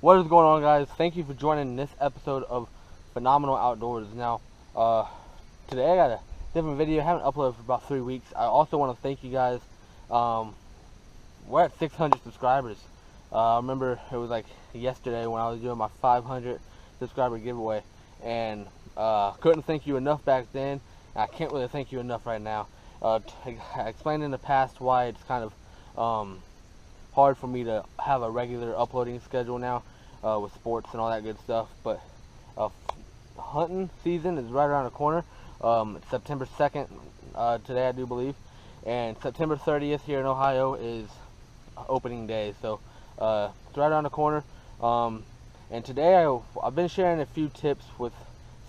What is going on, guys? Thank you for joining this episode of Phenomenal Outdoors. Now, today I got a different video. I haven't uploaded for about 3 weeks. I also want to thank you guys. We're at 600 subscribers. I remember it was like yesterday when I was doing my 500 subscriber giveaway, and couldn't thank you enough back then. I can't really thank you enough right now. I explained in the past why it's kind of hard for me to have a regular uploading schedule now with sports and all that good stuff, but hunting season is right around the corner. It's September 2nd today, I do believe, and September 30th here in Ohio is opening day, so it's right around the corner. And today I've been sharing a few tips with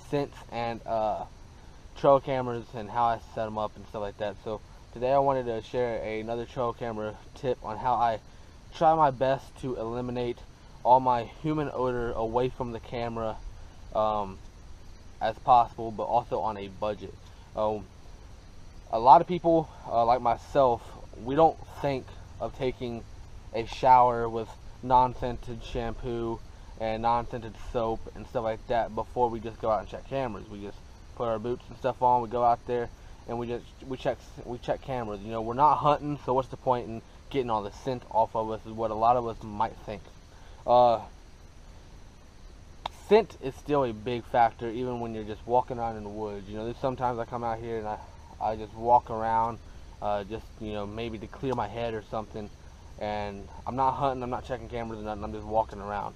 scents and trail cameras and how I set them up and stuff like that. So today I wanted to share another trail camera tip on how I try my best to eliminate all my human odor away from the camera as possible, but also on a budget. A lot of people like myself, we don't think of taking a shower with non-scented shampoo and non-scented soap and stuff like that before we just go out and check cameras. We just put our boots and stuff on, we go out there, and we check cameras. You know, we're not hunting, so what's the point in getting all the scent off of us, is what a lot of us might think. Scent is still a big factor even when you're just walking around in the woods. You know, there's sometimes I come out here and I just walk around just, you know, maybe to clear my head or something, and I'm not hunting, I'm not checking cameras or nothing, I'm just walking around.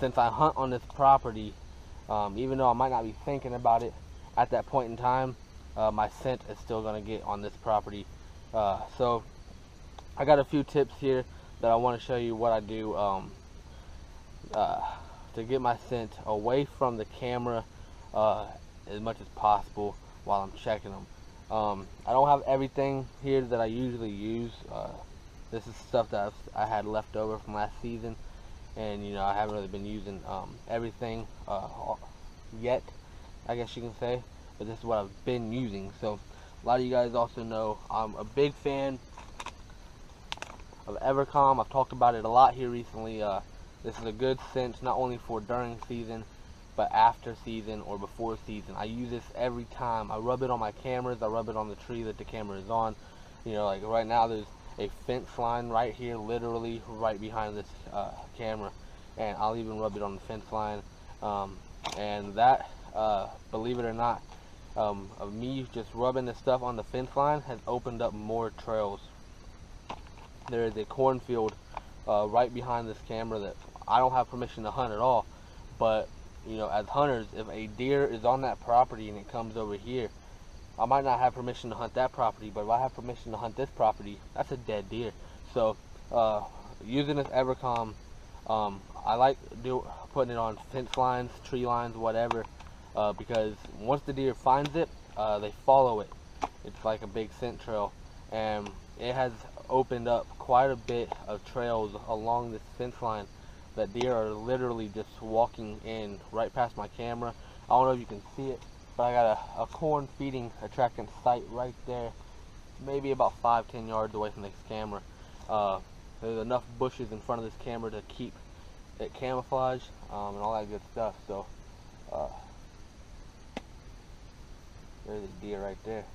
Since I hunt on this property, even though I might not be thinking about it at that point in time, my scent is still going to get on this property. So I got a few tips here that I want to show you what I do to get my scent away from the camera as much as possible while I'm checking them. I don't have everything here that I usually use. This is stuff that I had left over from last season, and you know, I haven't really been using everything yet, I guess you can say, but this is what I've been using. So a lot of you guys also know I'm a big fan of Evercom. I've talked about it a lot here recently. This is a good scent not only for during season, but after season or before season. I use this every time. I rub it on my cameras, I rub it on the tree that the camera is on. You know, like right now there's a fence line right here, literally right behind this camera, and I'll even rub it on the fence line. And that, believe it or not, of me just rubbing this stuff on the fence line has opened up more trails. There is a cornfield right behind this camera that I don't have permission to hunt at all, but you know, as hunters, if a deer is on that property and it comes over here, I might not have permission to hunt that property, but if I have permission to hunt this property, that's a dead deer. So using this Evercom, I like putting it on fence lines, tree lines, whatever, because once the deer finds it, they follow it. It's like a big scent trail, and it has opened up quite a bit of trails along this fence line that deer are literally just walking in right past my camera. I don't know if you can see it, but I got a corn feeding attractant site right there, maybe about 5-10 yards away from this camera. There's enough bushes in front of this camera to keep it camouflaged and all that good stuff. So there's a deer right there.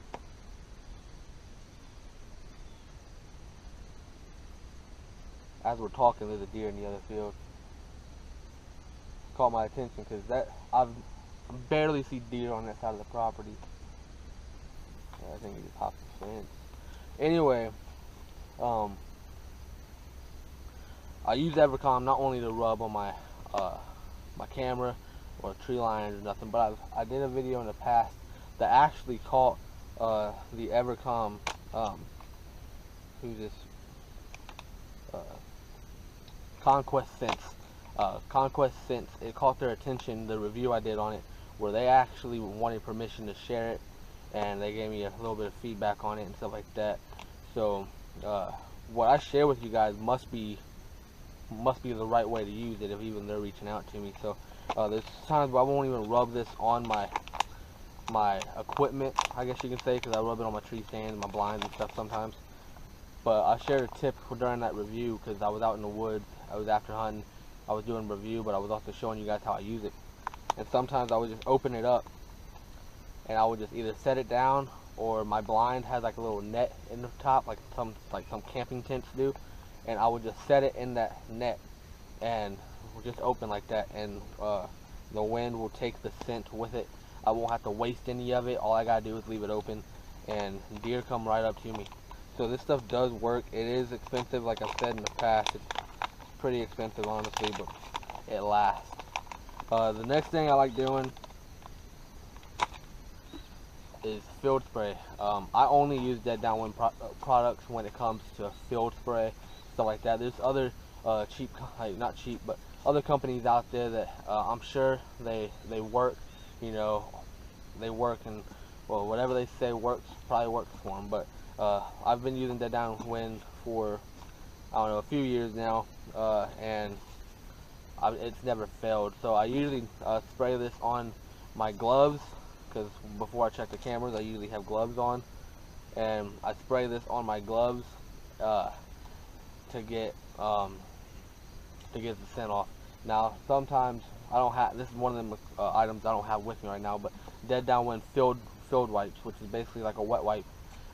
As we're talking, there's a deer in the other field. Caught my attention because I barely see deer on that side of the property. Yeah, I think he just hopped the fence. Anyway, I use Evercom not only to rub on my my camera or tree lines or nothing, but I did a video in the past that actually caught the Evercom. Who's this? Conquest Scents. Conquest Scents, it caught their attention, the review I did on it, where they actually wanted permission to share it, and they gave me a little bit of feedback on it and stuff like that. So what I share with you guys must be the right way to use it if even they're reaching out to me. So there's times where I won't even rub this on my equipment, I guess you can say, because I rub it on my tree stands, my blinds and stuff sometimes. But I shared a tip during that review because I was out in the woods, I was after hunting, I was doing a review, but I was also showing you guys how I use it. And sometimes I would just open it up, and I would just either set it down, or my blind has like a little net in the top, like some camping tents do, and I would just set it in that net and just open like that, and the wind will take the scent with it. I won't have to waste any of it. All I gotta do is leave it open, and deer come right up to me. So this stuff does work. It is expensive, like I said in the past. It's pretty expensive, honestly, but it lasts. The next thing I like doing is field spray. I only use dead downwind products when it comes to field spray, stuff like that. There's other cheap, not cheap, but other companies out there that I'm sure they work, you know, they work, and well, whatever they say works, probably works for them. But I've been using dead downwind for, I don't know, a few years now, and it's never failed. So I usually spray this on my gloves, because before I check the cameras I usually have gloves on, and I spray this on my gloves to get the scent off. Now sometimes I don't have, this is one of them items I don't have with me right now, but dead downwind field wipes, which is basically like a wet wipe,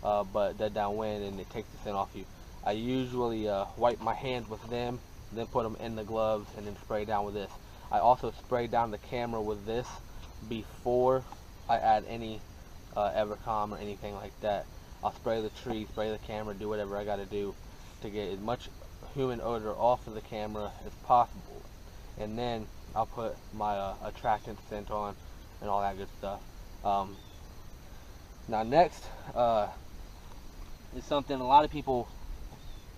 but dead downwind, and it takes the scent off you. I usually wipe my hands with them, then put them in the gloves, and then spray down with this. I also spray down the camera with this before I add any Evercom or anything like that. I'll spray the tree, spray the camera, do whatever I gotta do to get as much human odor off of the camera as possible, and then I'll put my attractant scent on and all that good stuff. Now next is something a lot of people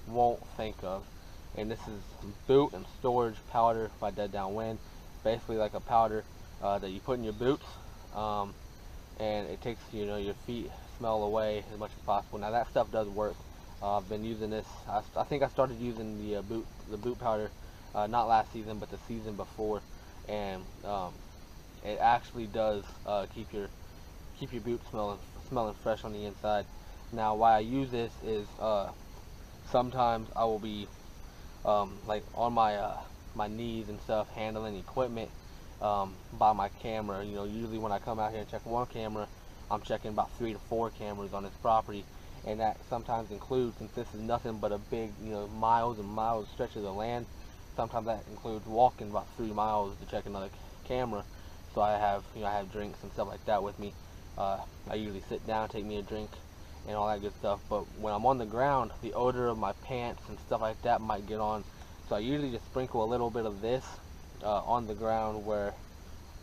won't think of, and this is boot and storage powder by Dead Downwind. Basically like a powder that you put in your boots, and it takes, you know, your feet smell away as much as possible. Now that stuff does work. I've been using this. I think I started using the boot powder not last season, but the season before, and it actually does keep your boots smelling fresh on the inside. Now why I use this is sometimes I will be like on my knees and stuff, handling equipment by my camera. You know, usually when I come out here and check one camera, I'm checking about 3 to 4 cameras on this property, and that sometimes includes, since this is nothing but a big, you know, miles and miles stretches of land, sometimes that includes walking about 3 miles to check another camera. So I have, you know, I have drinks and stuff like that with me. I usually sit down, take me a drink, and all that good stuff. But when I'm on the ground, the odor of my pants and stuff like that might get on. So I usually just sprinkle a little bit of this on the ground where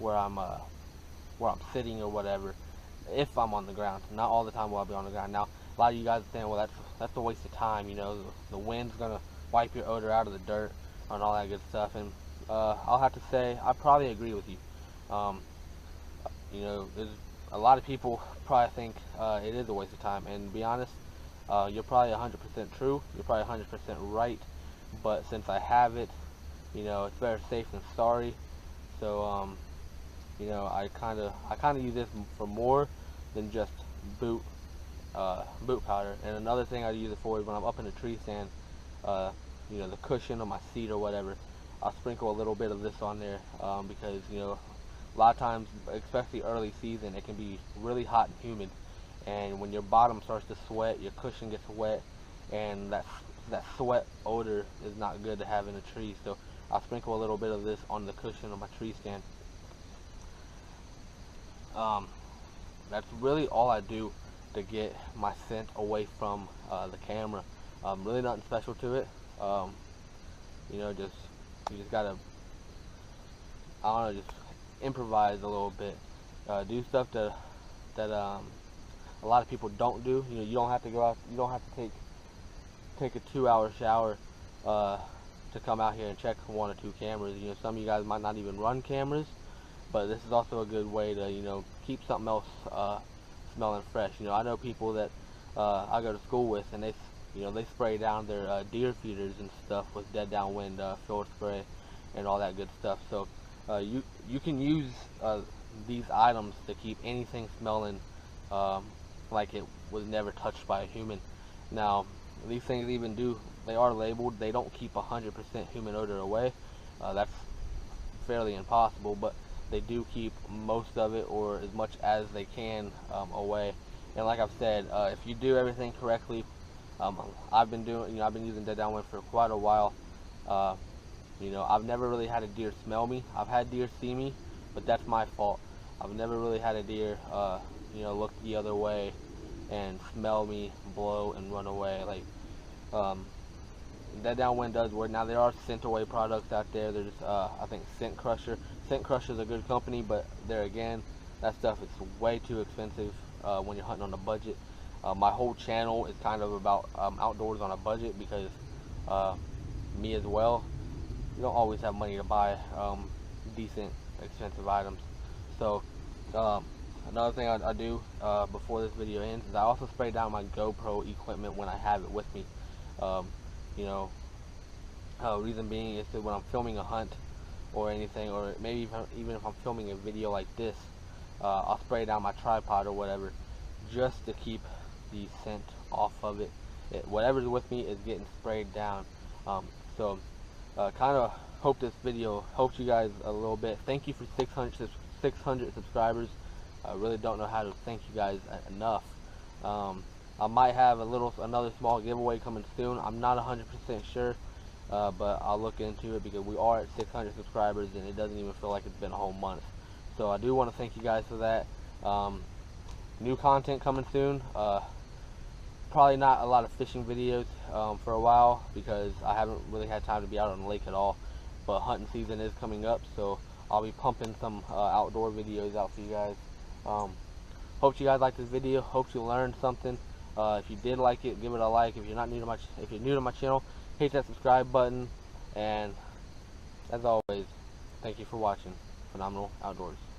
I'm sitting or whatever, if I'm on the ground. Not all the time will I be on the ground. Now a lot of you guys are saying, well, that's a waste of time, you know, the wind's gonna wipe your odor out of the dirt and all that good stuff. And I'll have to say I probably agree with you. You know, there's a lot of people probably think it is a waste of time, and to be honest, you're probably 100% true, you're probably 100% right, but since I have it, you know, it's better safe than sorry. So you know, I kind of use this for more than just boot powder. And another thing I use it for is when I'm up in a tree stand, you know, the cushion on my seat or whatever, I'll sprinkle a little bit of this on there, because, you know, a lot of times, especially early season, it can be really hot and humid, and when your bottom starts to sweat, your cushion gets wet, and that sweat odor is not good to have in a tree. So I'll sprinkle a little bit of this on the cushion of my tree stand. That's really all I do to get my scent away from the camera. Really nothing special to it. You know, you just gotta, I don't know, just improvise a little bit. Do stuff that a lot of people don't do. You know, you don't have to go out, you don't have to take a 2-hour shower to come out here and check 1 or 2 cameras. You know, some of you guys might not even run cameras, but this is also a good way to, you know, keep something else smelling fresh. You know, I know people that I go to school with, and they, you know, they spray down their deer feeders and stuff with Dead Downwind field spray and all that good stuff. So you can use these items to keep anything smelling like it was never touched by a human. Now these things even they are labeled, they don't keep 100% human odor away, That's fairly impossible, but they do keep most of it, or as much as they can, away. And like I've said, if you do everything correctly, I've been using dead downwind for quite a while. I've never really had a deer smell me. I've had deer see me, but that's my fault. I've never really had a deer, look the other way and smell me, blow, and run away. Like, dead downwind does work. Now there are scent away products out there. There's, I think, Scent Crusher. Scent Crusher is a good company, but there again, that stuff is way too expensive when you're hunting on a budget. My whole channel is kind of about outdoors on a budget, because me as well, you don't always have money to buy decent, expensive items. So another thing I do before this video ends is I also spray down my GoPro equipment when I have it with me. Reason being is that when I'm filming a hunt or anything, or maybe even if I'm filming a video like this, I'll spray down my tripod or whatever, just to keep the scent off of it. Whatever's with me is getting sprayed down. Kind of hope this video helped you guys a little bit. Thank you for 600 subscribers. I really don't know how to thank you guys enough. I might have another small giveaway coming soon. I'm not 100% sure, but I'll look into it, because we are at 600 subscribers and it doesn't even feel like it's been a whole month. So I do want to thank you guys for that. New content coming soon. Probably not a lot of fishing videos for a while, because I haven't really had time to be out on the lake at all. But hunting season is coming up, so I'll be pumping some outdoor videos out for you guys. Hope you guys liked this video. Hope you learned something. If you did like it, give it a like. If you're new to my channel, hit that subscribe button. And as always, thank you for watching Phenomenal Outdoors.